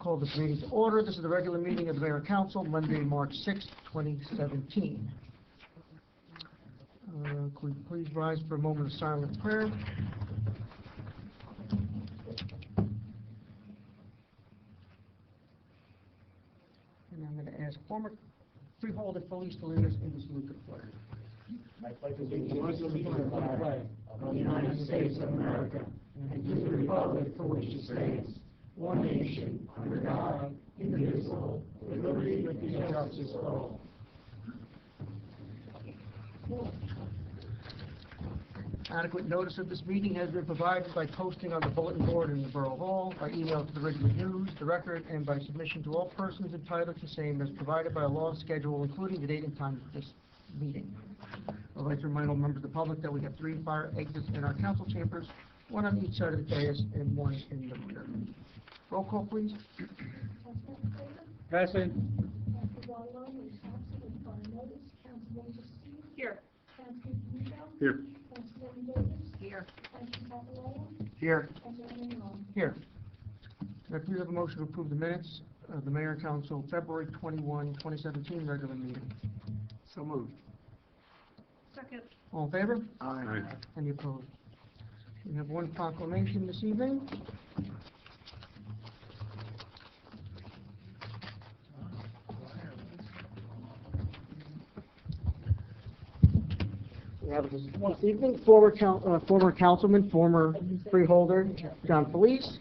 call this meeting to order. This is the regular meeting of the Mayor and Council, Monday, March 6th, 2017. Could we please rise for a moment of silent prayer? And I'm going to ask former Freeholder Felice to lead us in the salute to the flag. I pledge allegiance to the flag of the United States of America and to the republic for which it stands, one nation, under God, indivisible, with liberty and justice for all. Adequate notice of this meeting has been provided by posting on the bulletin board in the Borough Hall, by email to the Ridgewood News, the Record, and by submission to all persons entitled to same as provided by a law schedule, including the date and time of this meeting. I'd like to remind all members of the public that we have 3 fire exits in our council chambers, 1 on each side of the dais and 1 in the rear. Roll call, please. Present. Here. Here. Here. Here. Here. Can I please have a motion to approve the minutes of the Mayor and Council February 21, 2017 regular meeting? So moved. Second. All in favor? Aye. Any opposed? We have 1 proclamation this evening. We have this evening former councilman, former freeholder, John Felice.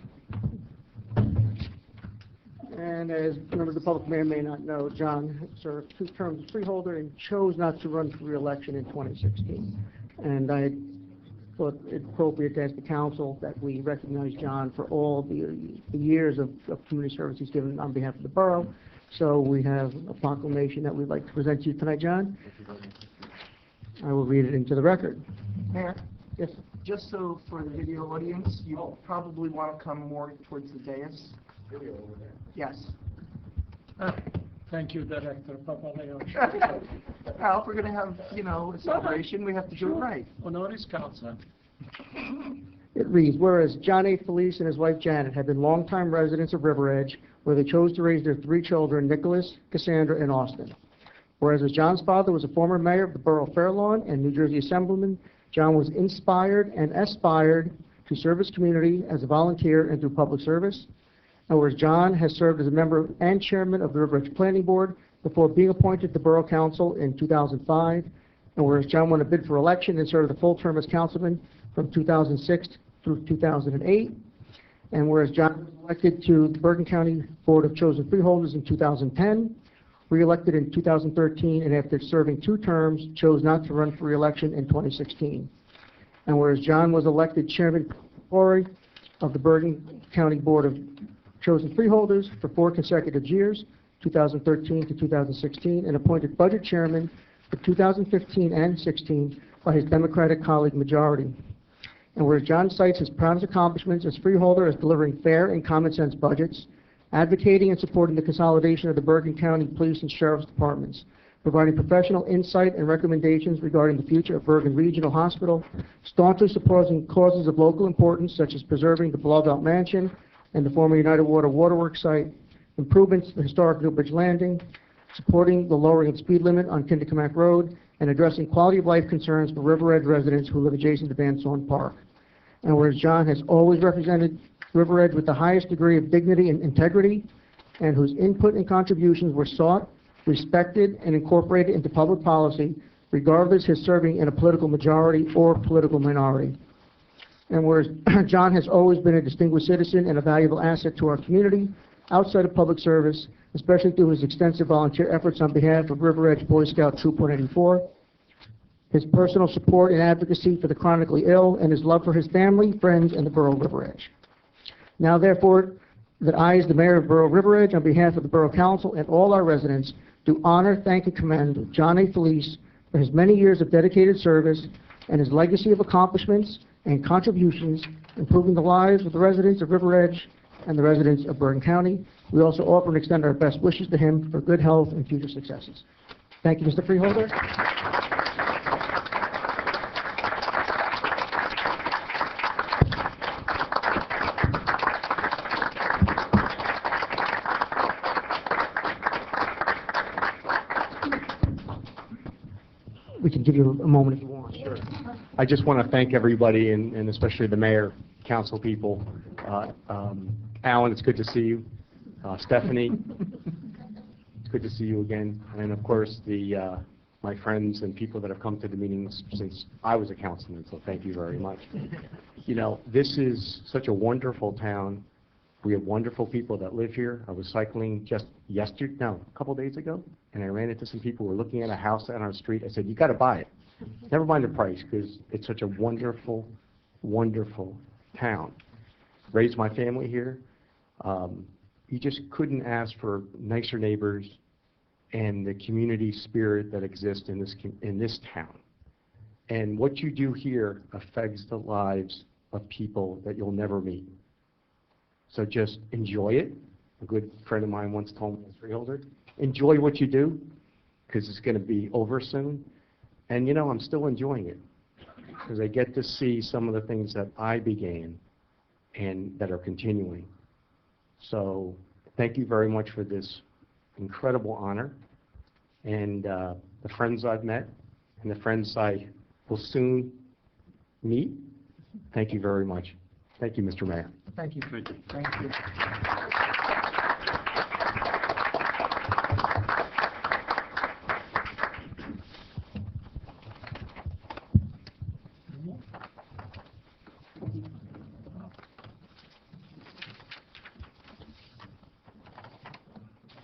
And as members of the public may or may not know, John served 2 terms as freeholder and chose not to run for re-election in 2016. And I thought it appropriate to ask the council that we recognize John for all the years of community service he's given on behalf of the borough. So we have a proclamation that we'd like to present to you tonight, John. I will read it into the record. Mayor, Yes. just so for the video audience, you probably want to come more towards the dais. Yes. Thank you, Director Papaleo. Well, if we're going to have, a celebration, we have to do it right. Honoris causa. It reads, whereas John A. Felice and his wife Janet had been longtime residents of River Edge, where they chose to raise their 3 children, Nicholas, Cassandra, and Austin. Whereas as John's father was a former mayor of the borough of Fairlawn and New Jersey Assemblyman, John was inspired and aspired to serve his community as a volunteer and through public service. And whereas John has served as a member and chairman of the River Edge Planning Board before being appointed to Borough Council in 2005, and whereas John won a bid for election and served the full term as councilman from 2006 through 2008, and whereas John was elected to the Bergen County Board of Chosen Freeholders in 2010, re-elected in 2013, and after serving 2 terms, chose not to run for re-election in 2016. And whereas John was elected chairman of the Bergen County Board of Chosen Freeholders for 4 consecutive years, 2013 to 2016, and appointed budget chairman for 2015 and 16 by his Democratic colleague majority. And whereas John cites his proudest accomplishments as freeholder as delivering fair and common sense budgets, advocating and supporting the consolidation of the Bergen County Police and Sheriff's Departments, providing professional insight and recommendations regarding the future of Bergen Regional Hospital, staunchly supporting causes of local importance such as preserving the Blauvelt Mansion and the former United Water Waterworks site, improvements to the historic Newbridge Landing, supporting the lowering of speed limit on Kinderkamak Road, and addressing quality of life concerns for River Edge residents who live adjacent to Van Saun Park. And whereas John has always represented River Edge with the highest degree of dignity and integrity, and whose input and contributions were sought, respected, and incorporated into public policy, regardless his serving in a political majority or political minority. And whereas John has always been a distinguished citizen and a valuable asset to our community outside of public service, especially through his extensive volunteer efforts on behalf of River Edge Boy Scout Troop 184, his personal support and advocacy for the chronically ill, and his love for his family, friends, and the borough of River Edge. Now, therefore, that I, as the mayor of Borough River Edge, on behalf of the Borough Council and all our residents, do honor, thank, and commend John A. Felice for his many years of dedicated service and his legacy of accomplishments and contributions, improving the lives of the residents of River Edge and the residents of Bergen County. We also offer and extend our best wishes to him for good health and future successes. Thank you, Mr. Freeholder. can give you a moment if you want. I just want to thank everybody, and especially the mayor, council people. Alan, it's good to see you. Stephanie, it's good to see you again. And of course, my friends and people that have come to the meetings since I was a councilman, so thank you very much. You know, this is such a wonderful town. We have wonderful people that live here. I was cycling just a couple days ago, and I ran into some people who were looking at a house on our street. I said, you got to buy it. Never mind the price, because it's such a wonderful, wonderful town. Raised my family here. You just couldn't ask for nicer neighbors and the community spirit that exists in this town. And what you do here affects the lives of people that you'll never meet. So just enjoy it. A good friend of mine once told me, a freeholder, enjoy what you do, because it's going to be over soon. And you know, I'm still enjoying it, because I get to see some of the things that I began and that are continuing. So thank you very much for this incredible honor. And the friends I've met and the friends I will soon meet, thank you very much. Thank you, Mr. Mayor. Thank you. Thank you. Thank you.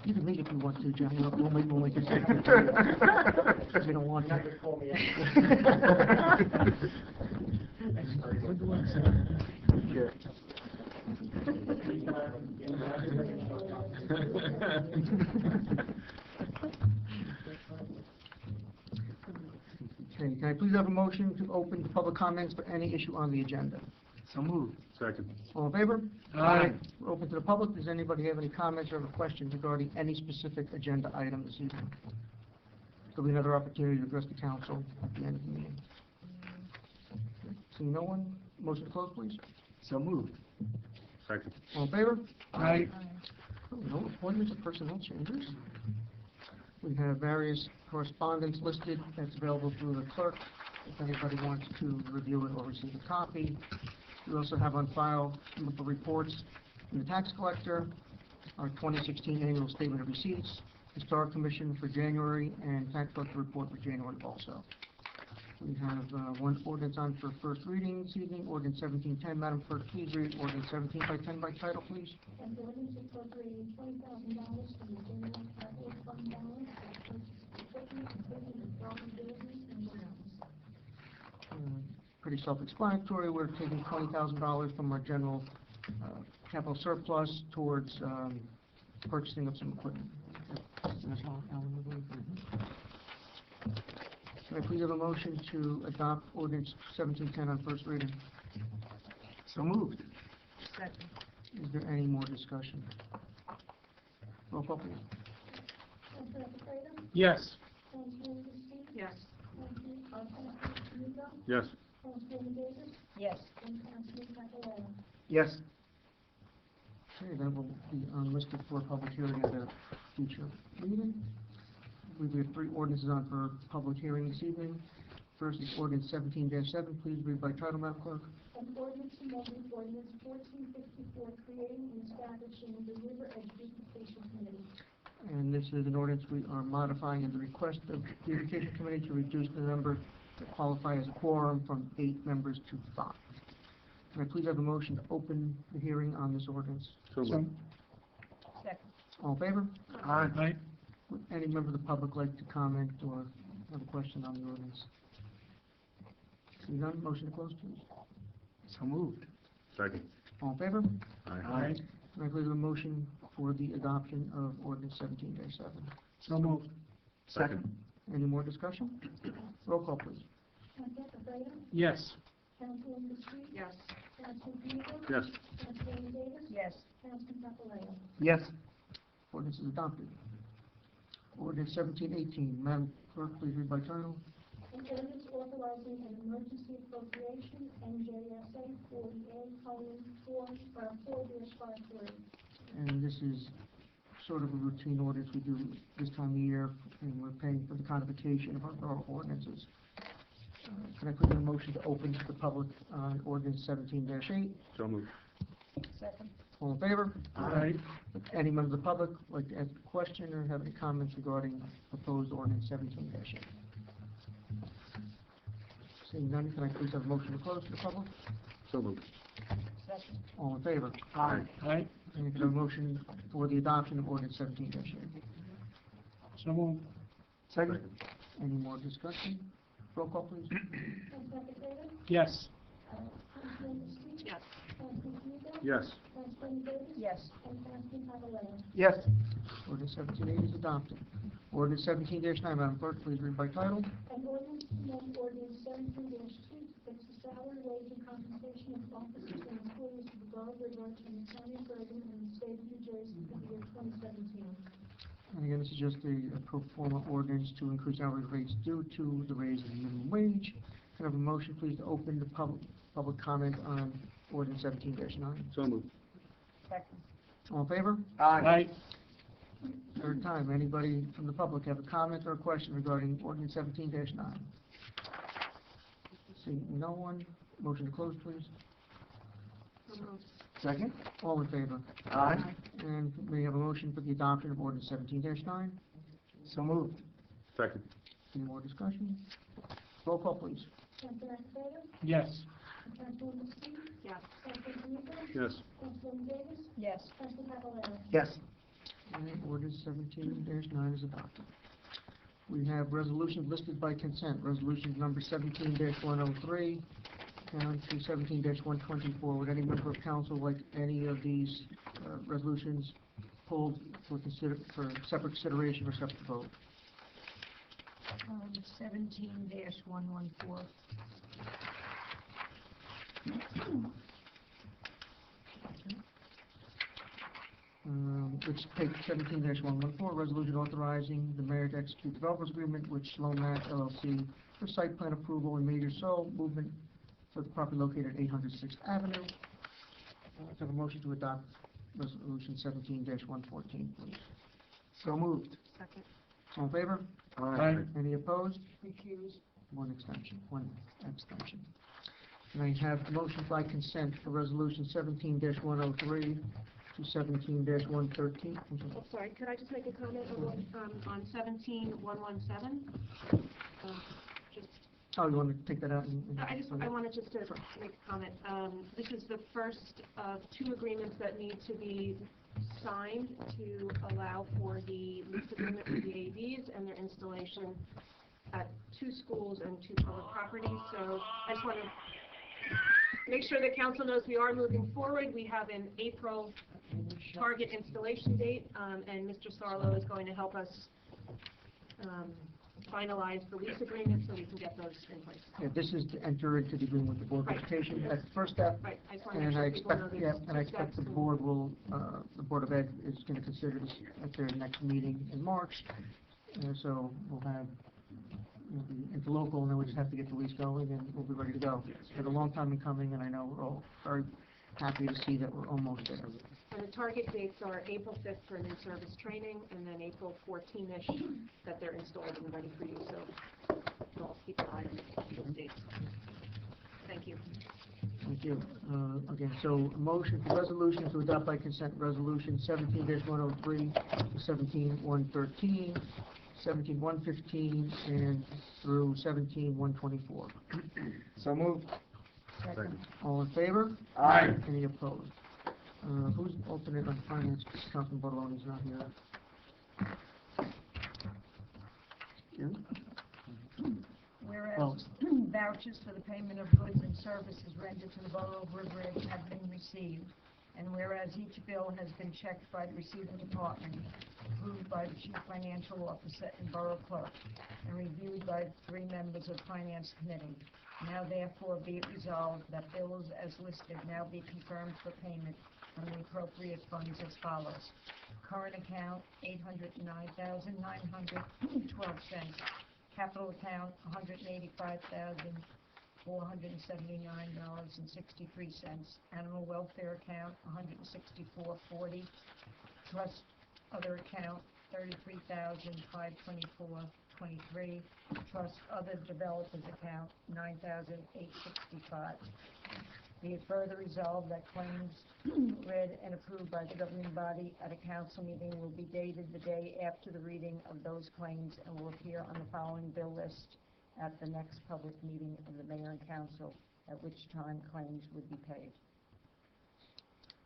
You can leave if you want to, Johnny. We'll make it. We don't want to. Sure. Okay, can I please have a motion to open the public comments for any issue on the agenda? So moved. Second. All in favor? Aye. We're open to the public. Does anybody have any comments or questions regarding any specific agenda item this evening? There'll be another opportunity to address the council at the end of the meeting. Seeing no one, motion to close, please. So moved. Second. All in favor? Aye. No appointments or personnel changes. We have various correspondence listed that's available through the clerk, if anybody wants to review it or receive a copy. We also have on file some of the reports from the tax collector, our 2016 annual statement of receipts, Historic Commission for January, and tax collector report for January also. We have one ordinance on for first reading this evening, ordinance 1710. Madam Clerk, please read ordinance 17 by title, please. And ordinance appropriating $20,000 from the general capital fund balance for purchase equipment, and dwelling buildings and grounds. Pretty self-explanatory. We're taking $20,000 from our general capital surplus towards purchasing of some equipment. That's all, Alan, I believe. Can I please have a motion to adopt ordinance 1710 on first reading? So moved. Second. Is there any more discussion? Roll call, please. Councilor Fredo? Yes. Councilor Lucy? Yes. Councilor Domingo? Yes. Councilor Davis? Yes. And Councilor Papaleo? Yes. Okay, that will be listed for public hearing at a future meeting. We have three ordinances on for public hearing this evening. First is ordinance 17-7. Please read by title, Madam Clerk. An ordinance amending ordinance 1454, creating and establishing the River Edge Beautification Committee. And this is an ordinance we are modifying at the request of the Beautification Committee to reduce the number that qualify as a quorum from 8 members to 5. Can I please have a motion to open the hearing on this ordinance? So moved. Second. All in favor? Aye. Would any member of the public like to comment or have a question on the ordinance? Seeing none, motion to close, please. So moved. Second. All in favor? Aye. Can I please have a motion for the adoption of ordinance 17-7? So moved. Second. Any more discussion? Roll call, please. Councilor Fredo? Yes. Councilor Lucy? Yes. Councilor Domingo? Yes. Councilor Davis? Yes. Councilor Papaleo? Yes. Ordinance is adopted. Ordinance 17-18. Madam Clerk, please read by title. An ordinance authorizing an emergency appropriation, NJSA 40A:4-53. And this is sort of a routine ordinance we do this time of year, and we're paying for the codification of our borough ordinances. Can I put in a motion to open to the public on ordinance 17-8? So moved. Second. All in favor? Aye. Any member of the public like to ask a question or have any comments regarding proposed ordinance 17-8? Seeing none, can I please have a motion to close to the public? So moved. Second. All in favor? Aye. Aye. And can I have a motion for the adoption of ordinance 17-8? So moved. Second? Any more discussion? Roll call, please. Councilmember Davis? Yes. Councilmember Steve? Yes. Councilmember Fico? Yes. Councilmember Davis? Yes. And Councilman Cavalera? Yes. Ordinance 17-8 is adopted. Ordinance 17-9, Madam Clerk, please read by title. An ordinance to amend ordinance 17-2 to fix the salary, wage, and compensation of officers and employees of the Borough of Woodbridge and the County of Bergen and the State of New Jersey for the year 2017. And again, this is just a pro forma ordinance to increase hourly rates due to the raise in the minimum wage. Can I have a motion, please, to open the public comment on ordinance 17-9? So moved. Second. All in favor? Aye. Third time, anybody from the public have a comment or a question regarding ordinance 17-9? Seeing no one, motion to close, please. Second? All in favor? Aye. And may I have a motion for the adoption of ordinance 17-9? So moved. Second. Any more discussion? Roll call, please. Councilmember Davis? Yes. Councilmember Steve? Yes. Councilmember Fico? Yes. Councilmember Davis? Yes. Councilman Cavalera? Yes. And ordinance 17-9 is adopted. We have resolutions listed by consent. Resolutions number 17-103 down to 17-124. Would any member of council like any of these resolutions pulled for separate consideration or separate vote? 17-114. Which page 17-114, resolution authorizing the mayor to execute developers agreement with Slomac LLC for site plan approval and major soil movement for the property located at 800 6th Avenue. Let's have a motion to adopt resolution 17-114, please. So moved. Second. All in favor? Aye. Any opposed? Recuse. One abstention. And I have a motion by consent for resolution 17-103 to 17-113. Oh, sorry, could I just make a comment on 17-117? Just, Oh, you want to take that out? I wanted just to make a comment. This is the first of two agreements that need to be signed to allow for the lease agreement with the AVs and their installation at 2 schools and 2 public properties. So I just want to make sure the council knows we are moving forward. We have an April target installation date, and Mr. Sarlo is going to help us finalize the lease agreement so we can get those in place. Yeah, this is to enter into the agreement with the Board of Right. Education. That's the first step. Right, I just want to make And I sure people know expect, there's and I expect the steps. board will, the Board of Ed is going to consider this at their next meeting in March. So we'll have, the interlocal, and then we just have to get the lease going, and we'll be ready to go. It's been a long time in coming, and I know we're all very happy to see that we're almost there. And the target dates are April 5th for an in-service training, and then April 14-ish that they're installed and ready for use. So we'll keep an eye on those dates. Thank you. Thank you. Again, so a motion for resolution to adopt by consent resolution 17-103 to 17-113, 17-115, and through 17-124. So moved. Second. All in favor? Aye. Any opposed? Who's alternate on finance? Councilman Bartolone's not here. Jim? Whereas vouchers for the payment of goods and services rendered to the Borough of Woodbridge have been received, and whereas each bill has been checked by the receiving department, approved by the Chief Financial Officer and Borough Clerk, and reviewed by 3 members of Finance Committee, now therefore be it resolved that bills as listed now be confirmed for payment from the appropriate funds as follows. Current account, $809,912. Capital account, $185,479.63. Animal welfare account, $164.40. Trust other account 33,524.23, trust other developers account 9,865. Be it further resolved that claims read and approved by the governing body at a council meeting will be dated the day after the reading of those claims and will appear on the following bill list at the next public meeting of the mayor and council, at which time claims would be paid.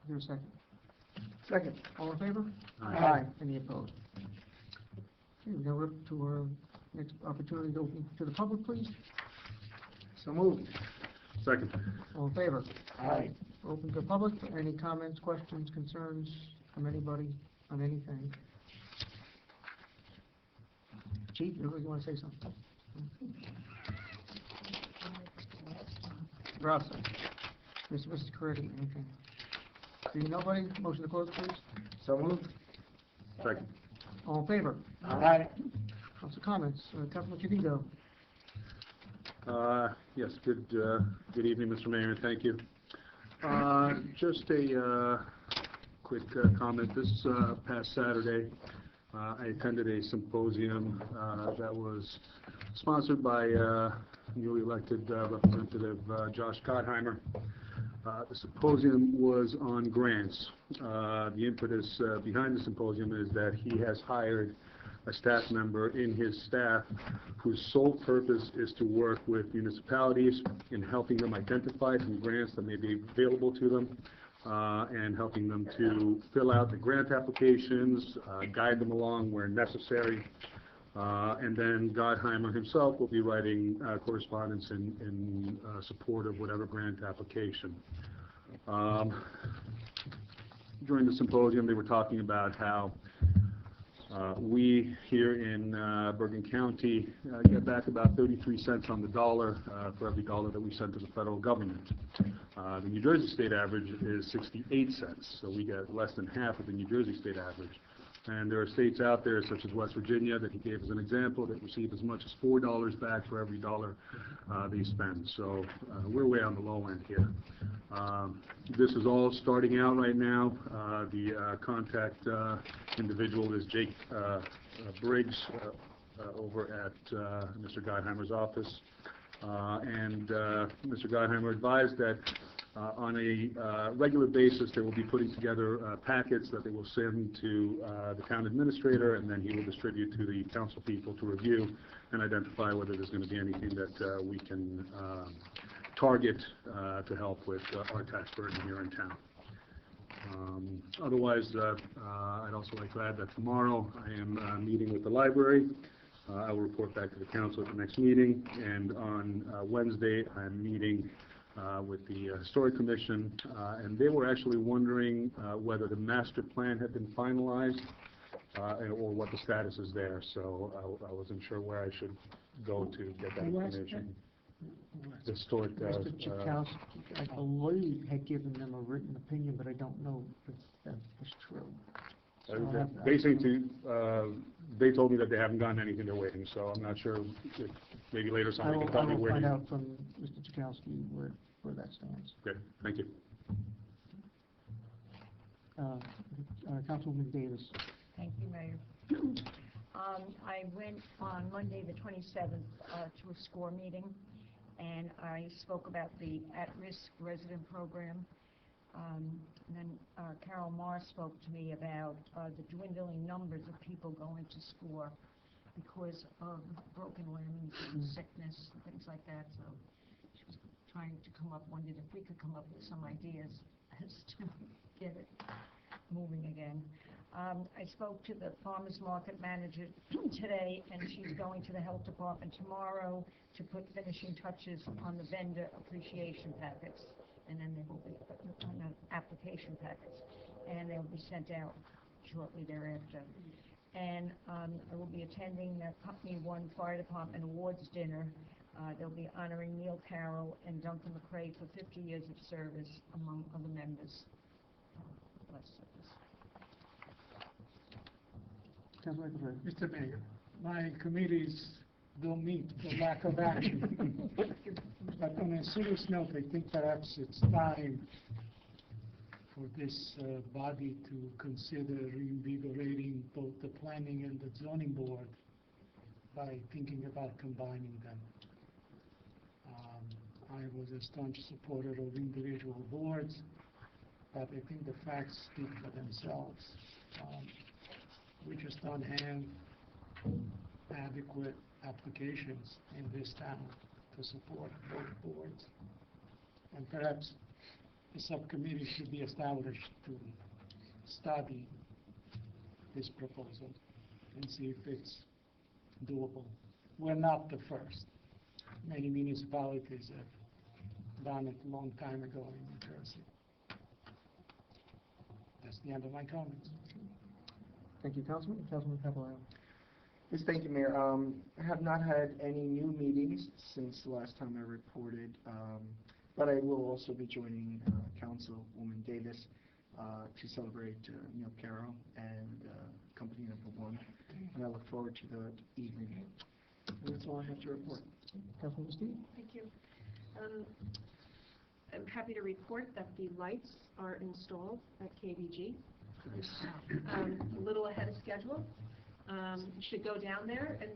Is there a second? Second. All in favor? Aye. Any opposed? Okay, now we're up to our next opportunity to open to the public, please. So moved. Second. All in favor? Aye. Open to the public. Any comments, questions, concerns from anybody on anything? Chief, you want to say something? Russ, Mrs. Caridi, anything? Seeing nobody, motion to close, please. So moved. Second. All in favor? Aye. Council comments, Councilman Trevino. Yes, good evening, Mr. Mayor, and thank you. Just a quick comment. This past Saturday, I attended a symposium that was sponsored by newly elected Representative Josh Gottheimer. The symposium was on grants. The impetus behind the symposium is that he has hired a staff member in his staff whose sole purpose is to work with municipalities in helping them identify some grants that may be available to them and helping them to fill out the grant applications, guide them along where necessary. And then Gottheimer himself will be writing correspondence in support of whatever grant application. During the symposium, they were talking about how we here in Bergen County get back about 33 cents on the dollar for every dollar that we send to the federal government. The New Jersey state average is 68 cents, so we get less than half of the New Jersey state average. And there are states out there, such as West Virginia, that he gave as an example, that receive as much as $4 back for every dollar they spend. So we're way on the low end here. This is all starting out right now. The contact individual is Jake Briggs over at Mr. Gottheimer's office. And Mr. Gottheimer advised that on a regular basis, they will be putting together packets that they will send to the town administrator, and then he will distribute to the council people to review and identify whether there's going to be anything that we can target to help with our tax burden here in town. Otherwise, I'd also like to add that tomorrow I am meeting with the library. I will report back to the council at the next meeting, and on Wednesday I'm meeting with the Historic Commission, and they were actually wondering whether the master plan had been finalized or what the status is there. So I wasn't sure where I should go to get that information. The Historic, Mr. Chakowski, I believe, had given them a written opinion, but I don't know if that was true. So basically, they told me that they haven't gotten anything, they're waiting, so I'm not sure if maybe later I somebody will can tell me where. find out from Mr. Chakowski where that stands. Good, thank you. Councilwoman Davis. Thank you, Mayor. I went on Monday, the 27th, to a SCORE meeting, and I spoke about the at-risk resident program. And then Carol Marr spoke to me about the dwindling numbers of people going to SCORE because of broken limbs and sickness and things like that. So she was trying to wondered if we could come up with some ideas as to get it moving again. I spoke to the farmers market manager today, and she's going to the health department tomorrow to put finishing touches on the vendor appreciation packets, and then they will be on the application packets, and they'll be sent out shortly thereafter. And I will be attending the Company One Fire Department Awards Dinner. They'll be honoring Neil Carroll and Duncan McCrae for 50 years of service, among other members. Bless us. Mr. Mayor, my committees don't meet for lack of action. But on a serious note, I think perhaps it's time for this body to consider reinvigorating both the planning and the zoning board by thinking about combining them. I was a staunch supporter of individual boards, but I think the facts speak for themselves. We just don't have adequate applications in this town to support both boards. And perhaps a subcommittee should be established to study this proposal and see if it's doable. We're not the first. Many municipalities have done it a long time ago in New Jersey. That's the end of my comments. Thank you, Councilman. Councilman Papalayo. Yes, thank you, Mayor. I have not had any new meetings since the last time I reported, but I will also be joining Councilwoman Davis to celebrate Neil Caro and Company Number 1, and I look forward to the evening. And that's all I have to report. Councilman Steve. Thank you. I'm happy to report that the lights are installed at KBG. A little ahead of schedule. Should go down there, and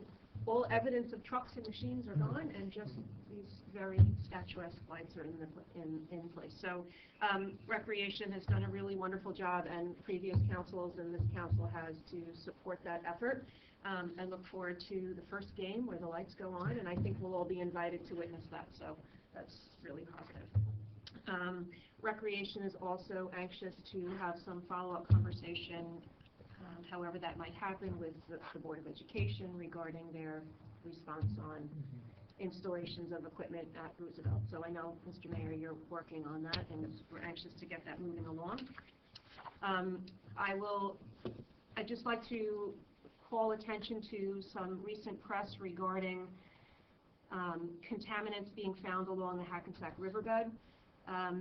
all evidence of trucks and machines are gone, and just these very statuesque lights are in place. So Recreation has done a really wonderful job, and previous councils and this council has to support that effort. I look forward to the first game where the lights go on, and I think we'll all be invited to witness that, so that's really positive. Recreation is also anxious to have some follow-up conversation, however that might happen, with the Board of Education regarding their response on installations of equipment at Roosevelt. So I know, Mr. Mayor, you're working on that, and we're anxious to get that moving along. I'd just like to call attention to some recent press regarding contaminants being found along the Hackensack Riverbed.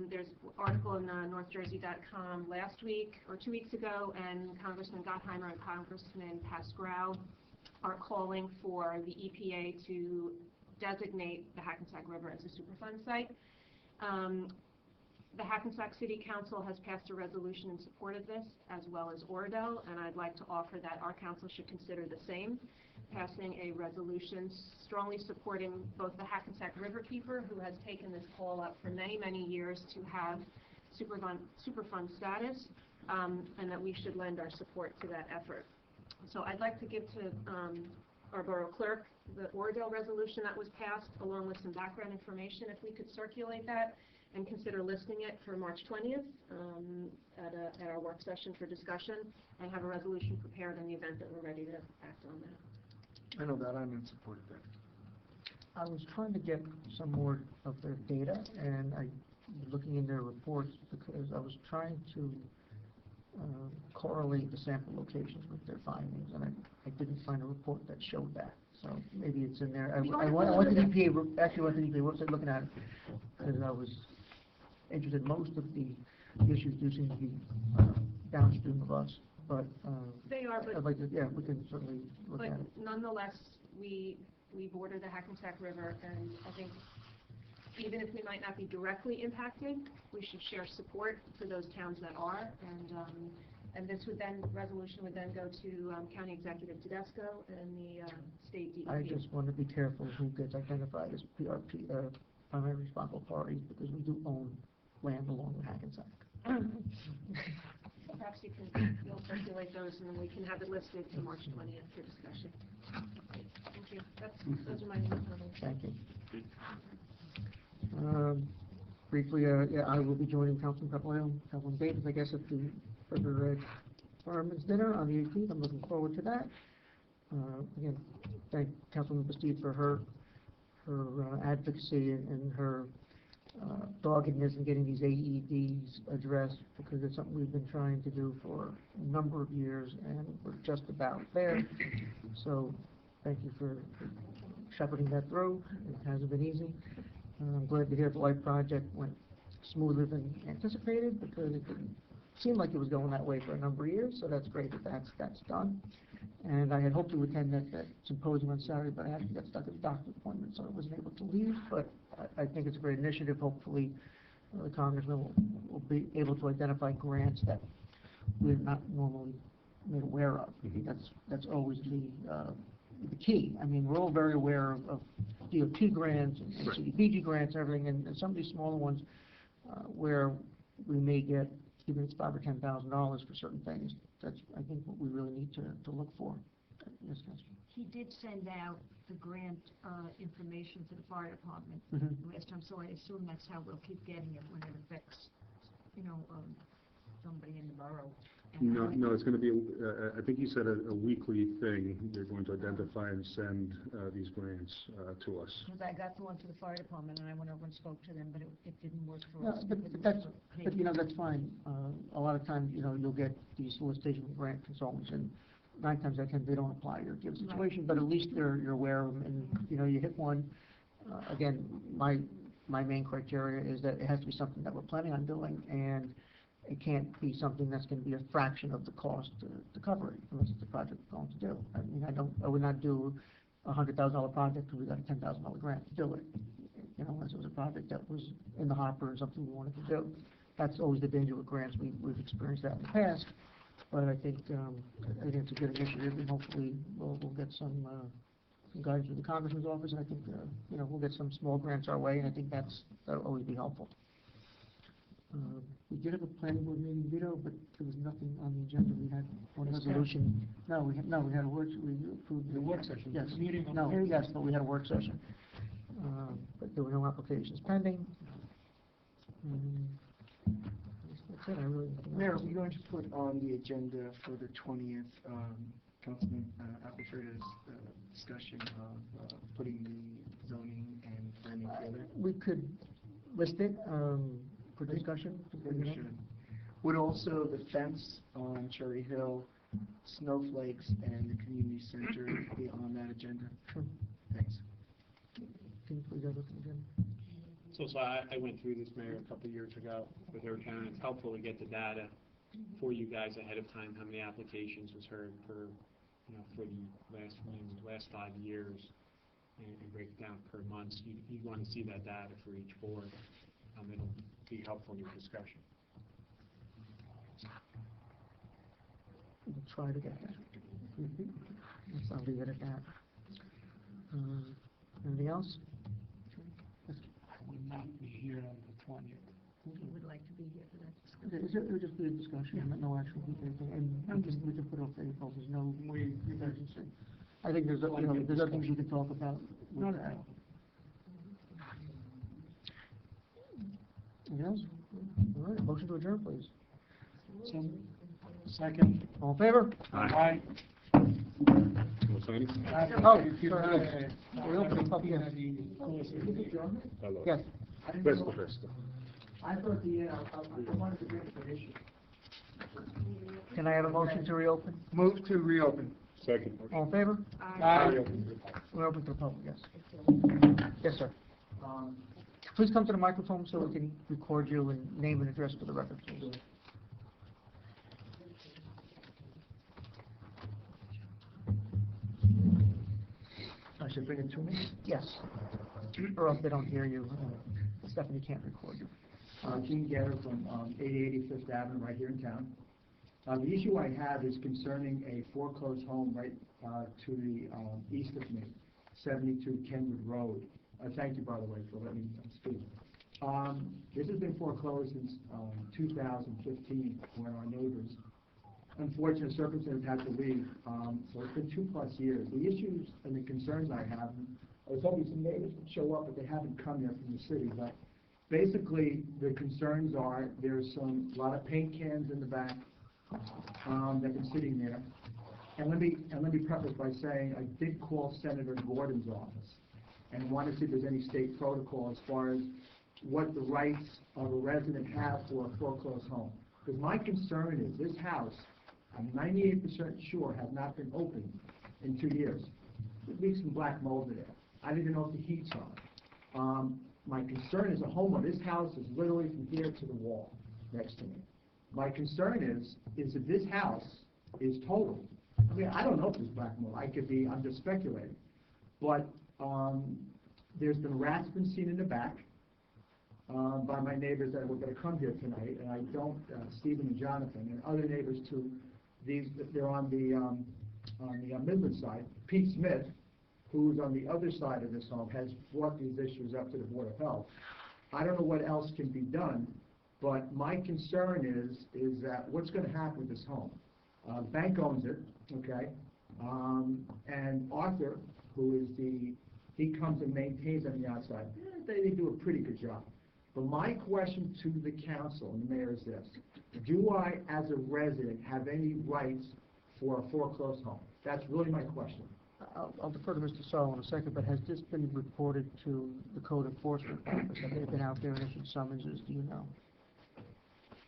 There's an article in NorthJersey.com last week or 2 weeks ago, and Congressman Gottheimer and Congressman Pascrell are calling for the EPA to designate the Hackensack River as a Superfund site. The Hackensack City Council has passed a resolution in support of this, as well as Oradell, and I'd like to offer that our council should consider the same, passing a resolution strongly supporting both the Hackensack Riverkeeper, who has taken this call up for many, many years to have Superfund status, and that we should lend our support to that effort. So I'd like to give to our borough clerk the Oradell resolution that was passed, along with some background information, if we could circulate that and consider listing it for March 20th at our work session for discussion, and have a resolution prepared in the event that we're ready to act on that. I know that I'm in support of that. I was trying to get some more of their data, and I looking in their reports because I was trying to correlate the sample locations with their findings, and I didn't find a report that showed that. So maybe it's in there. I went to the EPA, actually went to the EPA website looking at it, because I was interested. Most of the issues do seem to be downstream of us, but They are, but I'd like to, yeah, we can certainly look at it. nonetheless, we border the Hackensack River, and I think even if we might not be directly impacted, we should share support for those towns that are, and this would then, resolution would then go to County Executive Tedesco and the state DEP. I just want to be careful who gets identified as PRP, primary responsible parties, because we do own land along the Hackensack. Perhaps you'll circulate those, and then we can have it listed for March 20th for discussion. Thank you. Those are my comments. Thank you. Briefly, yeah, I will be joining Councilman Papalayo, Councilman Davis, I guess, at the River Edge Fireman's Dinner on the 18th. I'm looking forward to that. Again, thank Councilman Bastide for her advocacy and her doggedness in getting these AEDs addressed, because it's something we've been trying to do for a number of years, and we're just about there. So thank you for shepherding that through. It hasn't been easy. I'm glad to hear the light project went smoother than anticipated, because it didn't seem like it was going that way for a number of years, so that's great that that's done. And I had hoped to attend that symposium on Saturday, but I actually got stuck at a doctor's appointment, so I wasn't able to leave. But I think it's a great initiative. Hopefully the congressman will be able to identify grants that we're not normally made aware of. That's always the key. I mean, we're all very aware of DOT grants and Right. CDBG grants and everything, and some of these smaller ones where we may get, even if it's $5,000 or $10,000 for certain things. That's, I think, what we really need to look for. Yes, Councilman. He did send out the grant information to the fire department Mhm. last time, so I assume that's how we'll keep getting it when it affects, somebody in the borough. And No, it's going to be, I think you said a weekly thing. They're going to identify and send these grants to us. Because I got the one to the fire department, and I went over and spoke to them, but it didn't work for No, us. but because it that's, was a but paper. that's fine. A lot of times, you'll get these solicitation from grant consultants, and 9 times out of 10, they don't apply to your given situation, but at least you're aware of them, and, you hit one. Again, my main criteria is that it has to be something that we're planning on doing, and it can't be something that's gonna be a fraction of the cost to cover it, unless it's a project we're going to do. I mean, I would not do a $100,000 project because we got a $10,000 grant to do it. Unless it was a project that was in the hopper or something we wanted to do. That's always the danger with grants. We've experienced that in the past, but I think it's a good initiative, and hopefully we'll get some guidance from the Congressman's office, and I think, we'll get some small grants our way, and I think that'll always be helpful. We did have a planning board meeting, Vito, but there was nothing on the agenda. We had one resolution. No, we had a work, we approved. The work session. Yes. The meeting on No, Thursday. yes, but we had a work session. But there were no applications pending. That's it, I really. Mayor, are we going to put on the agenda for the 20th, Councilman Arbitrator's discussion of putting the zoning and planning together? We could list it for discussion. We should. Would also the fence on Cherry Hill, snowflakes, and the community center be on that agenda? Sure. Thanks. Can you please have a look at the agenda? So I went through this, Mayor, a couple of years ago with Airtown, and it's helpful to get the data for you guys ahead of time, how many applications was heard for the last 5 years, and break it down per month. So you want to see that data for each board. It'll be helpful in your discussion. We'll try to get that. I'll leave it at that. Anything else? I will not be here on the 20th. He would like to be here for that discussion. Okay, it'll just be a discussion, no action, and we can put up April, there's no emergency. I think there's other things we can talk about with that. Anything else? All right, motion to adjourn, please. So, second. All in favor? Aye. Wanna sign it? Oh, If you sorry. have a- We open the public Yeah, hearing. Hello. Yes. Questo, questo. I thought I wanted to bring up an issue. Can I have a motion to reopen? Move to reopen. Second. All in favor? Aye. We're open to the public, yes. Yes, sir. Please come to the microphone so we can record you and name and address for the record, please. I should bring it to me? Yes. Or else they don't hear you. Stephanie can't record you. Gene Guerra from 880 Fifth Avenue, right here in town. The issue I have is concerning a foreclosed home right to the east of me, 72 Kenwood Road. Thank you, by the way, for letting me speak. This has been foreclosed since 2015, when our neighbors, unfortunate circumstances, had to leave. So it's been 2+ years. The issues and the concerns I have, I was hoping some neighbors would show up, but they haven't come yet from the city. But basically, the concerns are there's a lot of paint cans in the back that have been sitting there. And let me preface by saying I did call Senator Gordon's office and want to see if there's any state protocol as far as what the rights of a resident have for a foreclosed home. Because my concern is this house, I'm 98% sure, has not been opened in 2 years. There's leaks some black mold in it. I don't even know if the heat's on. My concern as a homeowner, this house is literally from here to the wall next to me. My concern is if this house is totaled, I mean, I don't know if there's black mold. I'm just speculating. But there's been rats been seen in the back. by my neighbors that were going to come here tonight, and I don't, Stephen and Jonathan, and other neighbors too. They're on the Midland side. Pete Smith, who's on the other side of this home, has brought these issues up to the Board of Health. I don't know what else can be done, but my concern is that what's going to happen with this home? The bank owns it, okay? And Arthur, who is he comes and maintains on the outside. They do a pretty good job. But my question to the council and the mayor is this: do I, as a resident, have any rights for a foreclosed home? That's really my question. I'll defer to Mr. Sorrow in a second, but has this been reported to the code enforcement office? Have they been out there and issued summonses, do you know?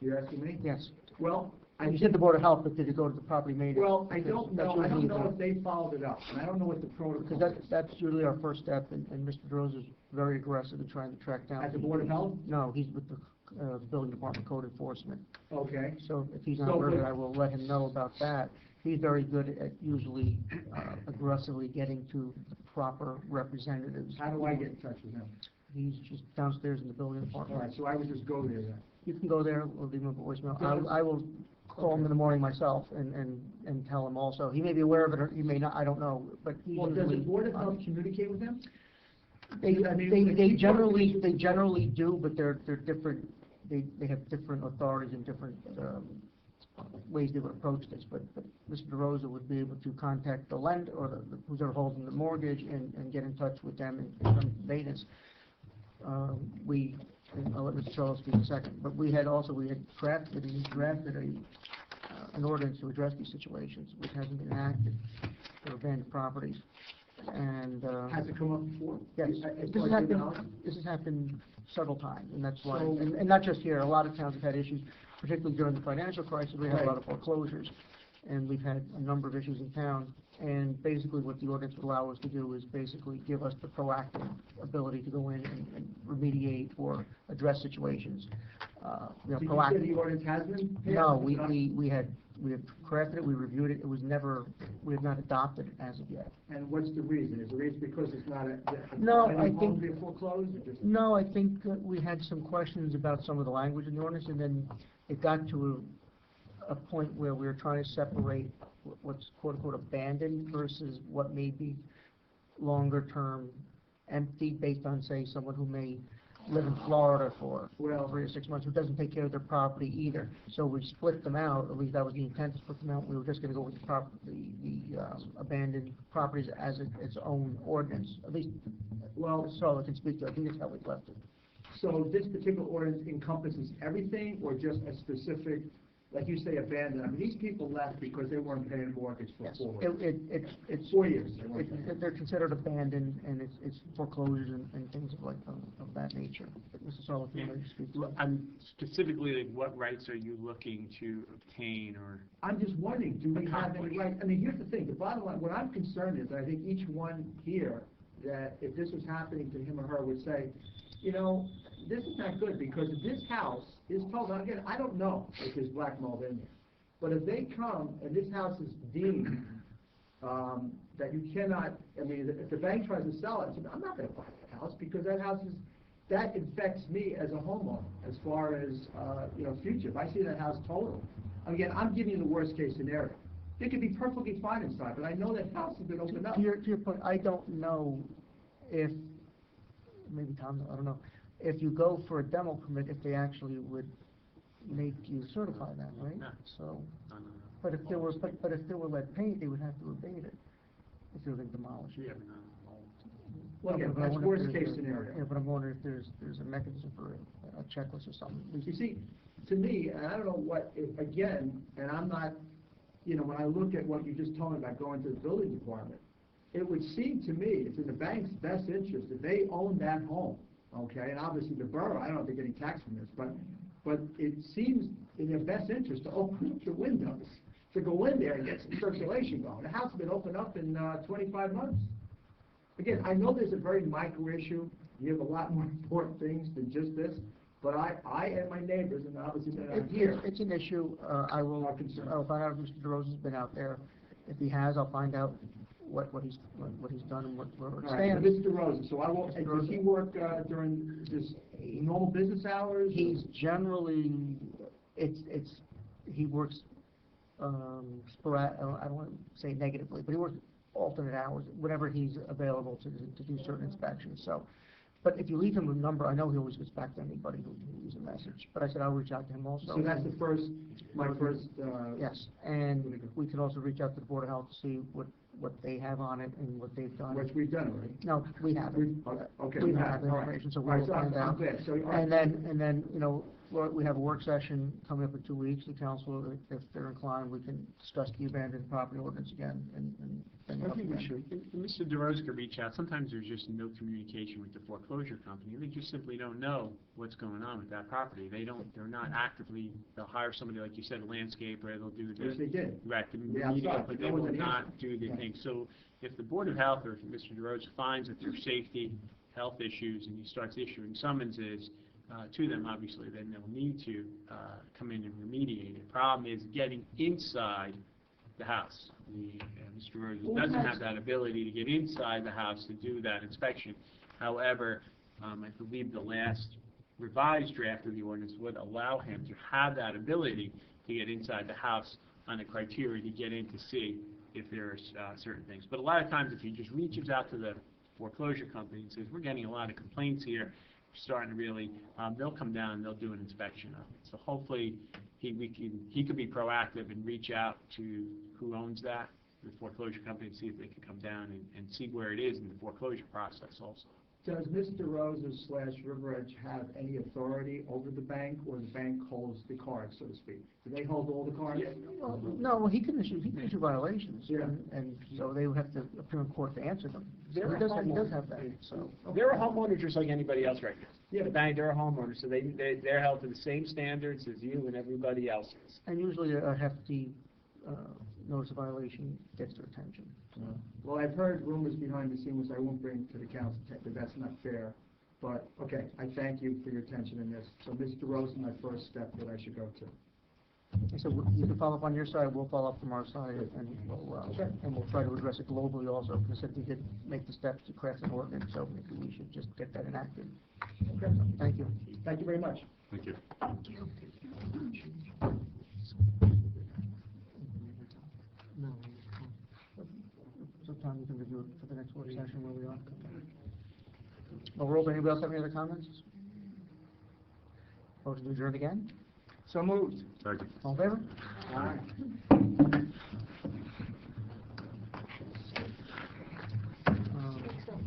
You're asking me? Yes. Well, You said the Board of Health, but did it go to the property maintenance? Well, I don't That's know. I don't usually know the- if they followed it up, and I don't know what the protocol Because is. that's usually our first step, and Mr. DeRosa is very aggressive in trying to track down. At the Board of Health? No, he's with the Building Department Code Enforcement. Okay. So if he's not So, aware of it, but- I will let him know about that. He's very good at usually aggressively getting to the proper representatives. How do I get in touch with him? He's just downstairs in the building All department. right, so I would just go there then. You can go there, or leave him a voicemail. I will call him in the morning myself and tell him also. He may be aware of it, or he may not, I don't know, but he Well, does the usually- Board of Health communicate with him? They, I mean, they, if they you generally do, but they're different, they have different authorities and different, ways they would approach this, but Mr. DeRosa would be able to contact the lender, or who's ever holding the mortgage, and get in touch with them and some maintenance. And I'll let Mr. Charles speak in a second, but we had drafted an ordinance to address these situations, which hasn't been enacted for abandoned properties, and, Has it come up before? yes, As this far has as you know? happened, this has happened several times, and that's why, So- and not just here, a lot of towns have had issues, particularly during the financial crisis, we had a lot of foreclosures, and we've had a number of issues in town, and basically what the ordinance would allow us to do is basically give us the proactive ability to go in and remediate or address situations, Did you say proactive. the ordinance has been passed? No, we had crafted it, we reviewed it, it was never, we have not adopted it as of yet. And what's the reason? Is the reason because it's not No, any I homes think- being foreclosed, or just? No, I think we had some questions about some of the language in the ordinance, and then it got to a point where we were trying to separate what's quote-unquote abandoned versus what may be longer-term empty, based on, say, someone who may live in Florida for Well- 3 or 6 months, who doesn't take care of their property either. So we split them out, at least that was the intent, to split them out. We were just gonna go with the abandoned properties as its own ordinance, at least, Well, so I can speak to, I think that's how we left it. so this particular ordinance encompasses everything, or just a specific, like you say, abandoned? I mean, these people left because they weren't paying mortgage for Yes, 4 years. it's, 4 years. they weren't paying. they're considered abandoned, and it's foreclosures and things of that nature. But Mr. Sarlo, if you want to speak to Well, that. I'm specifically, like, what rights are you looking to obtain, or? I'm just wondering, do we have any Accomplish. right? I mean, here's the thing, the bottom line, what I'm concerned is, I think each one here, that if this was happening to him or her, would say, you know, this is not good, because if this house is told, now again, I don't know if there's black mold in there, but if they come and this house is deemed, that you cannot, I mean, if the bank tries to sell it, I'm not gonna buy that house, because that affects me as a homeowner, as far as, future. If I see that house total, again, I'm giving you the worst case scenario. It could be perfectly fine inside, but I know that house has been opened up. To your point, I don't know if, maybe Tom, I don't know, if you go for a demo permit, if they actually would make you certify that, right? No. So, No. but if there were lead paint, they would have to abate it, if they were gonna demolish it. Yeah, Well, again, But I that's wonder if worst there's case a- scenario. Yeah, but I'm wondering if there's a mechanism for a checklist or something. You see, to me, and I don't know what, again, and I'm not, when I look at what you just told me about going to the building department, it would seem to me, it's in the bank's best interest, if they own that home, okay, and obviously the borough, I don't know if they're getting taxed from this, but it seems in their best interest to open up the windows, to go in there and get some circulation going. The house has been opened up in 25 months. Again, I know there's a very micro issue, you have a lot more important things than just this, but I and my neighbors, and obviously that I'm here, It's an issue, I'll find out if Mr. DeRosa's been out there. If he has, I'll find out what he's done and where it All right, stands. Mr. DeRosa, so I won't, Mr. does he DeRosa. work during this normal business hours? He's generally, he works, I don't want to say negatively, but he works alternate hours, whenever he's available to do certain inspections, so. But if you leave him a number, I know he always gets back to anybody who leaves a message, but I said I'll reach out to him also. So that's my first, Yes, and we can also reach out to the Board of Health to see what they have on it and what they've done. which we've done already. No, we haven't. Okay. We don't have the all right. information, so All right, we'll find I'm out. glad. So, all right. And then, you know, we have a work session coming up in 2 weeks, the council, if they're inclined, we can discuss the abandoned property ordinance again and bring it I up think we again. should. And Mr. DeRose could reach out. Sometimes there's just no communication with the foreclosure company. They just simply don't know what's going on with that property. They're not actively, they'll hire somebody, like you said, a landscaper, they'll do Yes, they the, did. right, the Yeah, media, outside, but no they one's will an not answer. do the Yeah. thing. So if the Board of Health or if Mr. DeRose finds that there's safety, health issues, and he starts issuing summonses to them, obviously, then they'll need to come in and remediate it. Problem is getting inside the house. Mr. Rose doesn't have that ability to get inside the house to do that inspection. However, I believe the last revised draft of the ordinance would allow him to have that ability to get inside the house on a criteria to get in to see if there's certain things. But a lot of times, if he just reaches out to the foreclosure company and says, we're getting a lot of complaints here, we're starting to really, they'll come down and they'll do an inspection of it. So hopefully, he could be proactive and reach out to who owns that, the foreclosure company, and see if they can come down and see where it is in the foreclosure process also. Does Mr. Roses / River Edge have any authority over the bank, or the bank holds the cards, so to speak? Do they hold all the cards? Well, no, he can issue violations, Yeah. and so they would have to appear in court to answer them. So They're he does homeowners. have that, so. They're a homeowner just like anybody else right now. Yeah. The bank, they're a homeowner, so they're held to the same standards as you and everybody else is. And usually a hefty notice of violation gets their attention. Well, I've heard rumors behind the scenes, I won't bring to the council, because that's not fair. But, okay, I thank you for your attention in this. So Mr. Rose is my first step that I should go to. So you can follow up on your side, we'll follow up from our side, and we'll try to address it globally also, because if we did make the steps to craft an ordinance, so maybe we should just get that enacted. Okay. Thank you. Thank you very much. Thank you. No. So Tom, you can review it for the next work session where we are. Overall, anybody else have any other comments? Motion to adjourn again? So moved. Second. All in favor? All right.